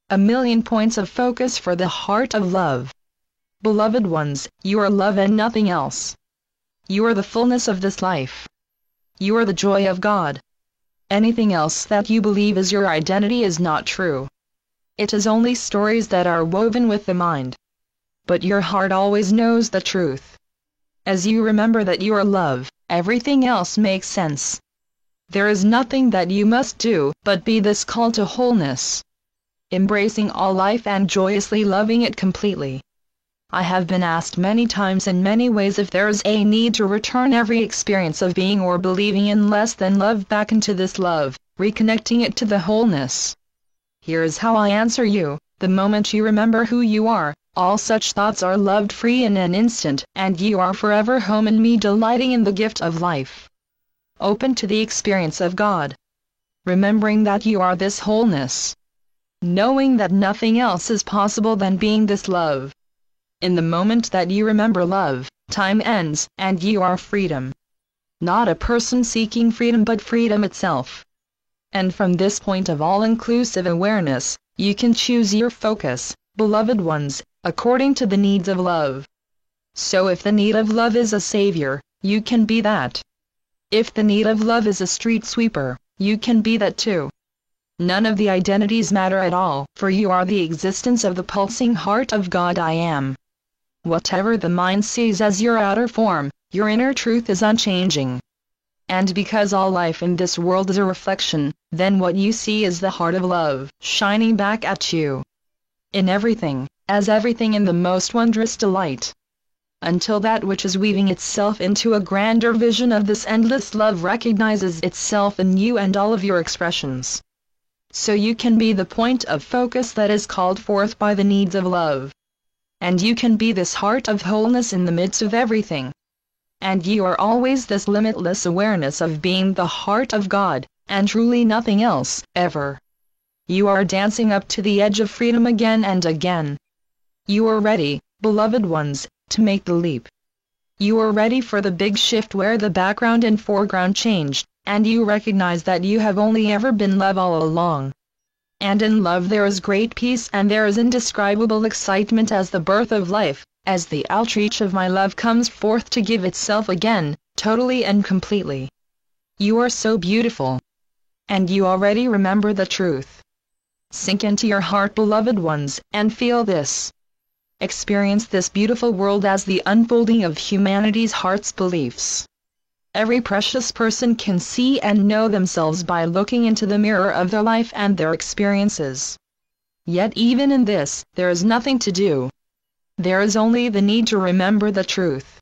a million points of focus for the heart of love. Beloved ones, you are love and nothing else. You are the fullness of this life. You are the joy of God. Anything else that you believe is your identity is not true. It is only stories that are woven with the mind. But your heart always knows the truth. As you remember that you are love, everything else makes sense. There is nothing that you must do but be this call to wholeness, embracing all life and joyously loving it completely. I have been asked many times in many ways if there is a need to return every experience of being or believing in less than love back into this love, reconnecting it to the wholeness. Here is how I answer you: the moment you remember who you are, all such thoughts are loved free in an instant, and you are forever home in me, delighting in the gift of life, open to the experience of God, remembering that you are this wholeness, knowing that nothing else is possible than being this love. In the moment that you remember love, time ends, and you are freedom. Not a person seeking freedom but freedom itself. And from this point of all-inclusive awareness, you can choose your focus, beloved ones, according to the needs of love. So if the need of love is a savior, you can be that. If the need of love is a street sweeper, you can be that too. None of the identities matter at all, for you are the existence of the pulsing heart of God I am. Whatever the mind sees as your outer form, your inner truth is unchanging. And because all life in this world is a reflection, then what you see is the heart of love, shining back at you. In everything, as everything in the most wondrous delight. Until that which is weaving itself into a grander vision of this endless love recognizes itself in you and all of your expressions. So you can be the point of focus that is called forth by the needs of love. And you can be this heart of wholeness in the midst of everything. And you are always this limitless awareness of being the heart of God, and truly nothing else, ever. You are dancing up to the edge of freedom again and again. You are ready, beloved ones, to make the leap. You are ready for the big shift where the background and foreground changed, and you recognize that you have only ever been love all along. And in love there is great peace and there is indescribable excitement as the birth of life, as the outreach of my love comes forth to give itself again, totally and completely. You are so beautiful. And you already remember the truth. Sink into your heart, beloved ones, and feel this. Experience this beautiful world as the unfolding of humanity's heart's beliefs. Every precious person can see and know themselves by looking into the mirror of their life and their experiences. Yet even in this, there is nothing to do. There is only the need to remember the truth.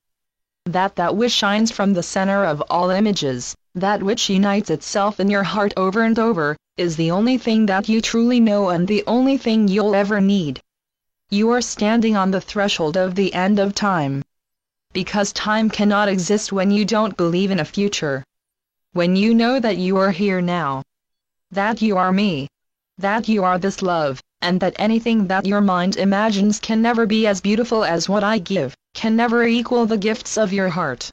That which shines from the center of all images, that which unites itself in your heart over and over, is the only thing that you truly know and the only thing you'll ever need. You are standing on the threshold of the end of time. Because time cannot exist when you don't believe in a future. When you know that you are here now. That you are me. That you are this love, and that anything that your mind imagines can never be as beautiful as what I give, can never equal the gifts of your heart.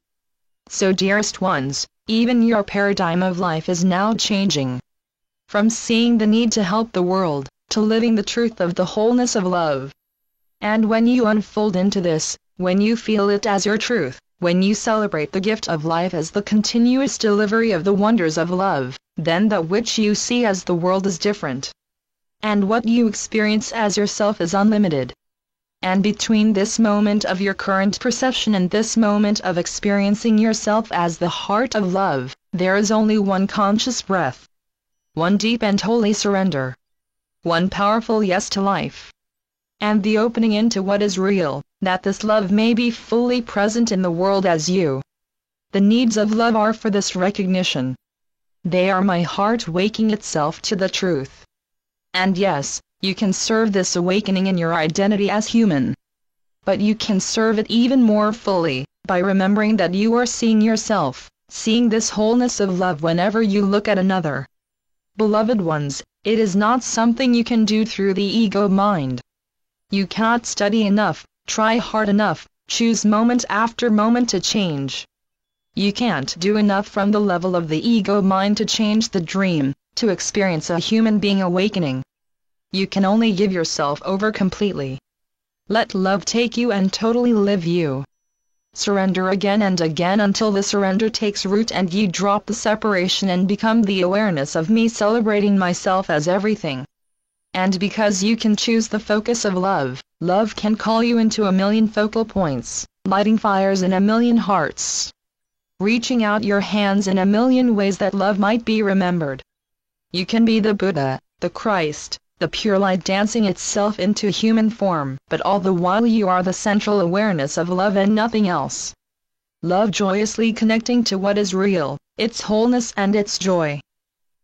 So dearest ones, even your paradigm of life is now changing. From seeing the need to help the world, to living the truth of the wholeness of love. And when you unfold into this, when you feel it as your truth, when you celebrate the gift of life as the continuous delivery of the wonders of love, then that which you see as the world is different. And what you experience as yourself is unlimited. And between this moment of your current perception and this moment of experiencing yourself as the heart of love, there is only one conscious breath. One deep and holy surrender. One powerful yes to life. And the opening into what is real, that this love may be fully present in the world as you. The needs of love are for this recognition. They are my heart waking itself to the truth. And yes, you can serve this awakening in your identity as human. But you can serve it even more fully, by remembering that you are seeing yourself, seeing this wholeness of love whenever you look at another. Beloved ones, it is not something you can do through the ego mind. You cannot study enough, try hard enough, choose moment after moment to change. You can't do enough from the level of the ego mind to change the dream, to experience a human being awakening. You can only give yourself over completely. Let love take you and totally live you. Surrender again and again until the surrender takes root and you drop the separation and become the awareness of me, celebrating myself as everything. And because you can choose the focus of love, love can call you into a million focal points, lighting fires in a million hearts, reaching out your hands in a million ways that love might be remembered. You can be the Buddha, the Christ, the pure light dancing itself into human form, but all the while you are the central awareness of love and nothing else. Love joyously connecting to what is real, its wholeness and its joy.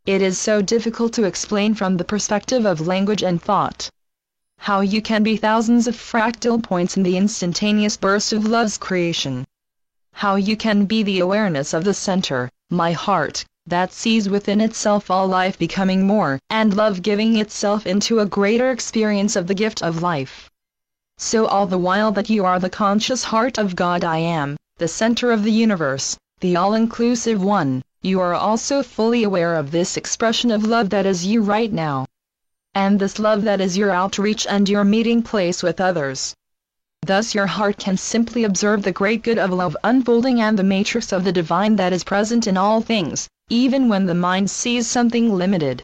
It is so difficult to explain from the perspective of language and thought. How you can be thousands of fractal points in the instantaneous burst of love's creation. How you can be the awareness of the center, my heart, that sees within itself all life becoming more, and love giving itself into a greater experience of the gift of life. So all the while that you are the conscious heart of God I am, the center of the universe, the all-inclusive one, you are also fully aware of this expression of love that is you right now. And this love that is your outreach and your meeting place with others. Thus your heart can simply observe the great good of love unfolding and the matrix of the divine that is present in all things, even when the mind sees something limited.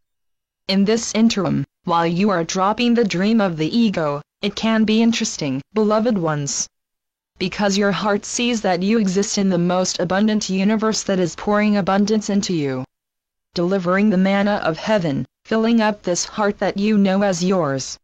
In this interim, while you are dropping the dream of the ego, it can be interesting, beloved ones. Because your heart sees that you exist in the most abundant universe that is pouring abundance into you. Delivering the manna of heaven, filling up this heart that you know as yours.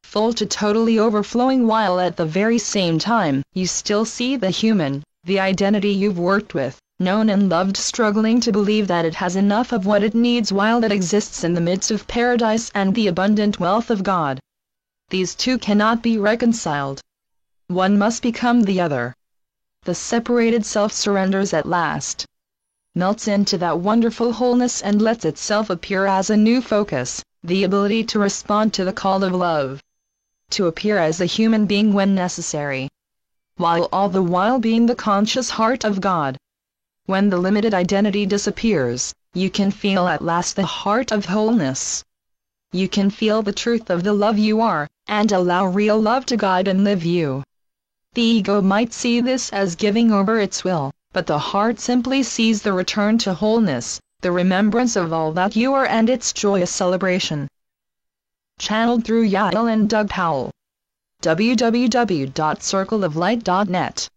Full to totally overflowing, while at the very same time, you still see the human, the identity you've worked with, known and loved, struggling to believe that it has enough of what it needs while it exists in the midst of paradise and the abundant wealth of God. These two cannot be reconciled. One must become the other. The separated self surrenders at last, melts into that wonderful wholeness and lets itself appear as a new focus, the ability to respond to the call of love. To appear as a human being when necessary. While all the while being the conscious heart of God. When the limited identity disappears, you can feel at last the heart of wholeness. You can feel the truth of the love you are, and allow real love to guide and live you. The ego might see this as giving over its will, but the heart simply sees the return to wholeness, the remembrance of all that you are and its joyous celebration. Channeled through Yael and Doug Powell. www.circleoflight.net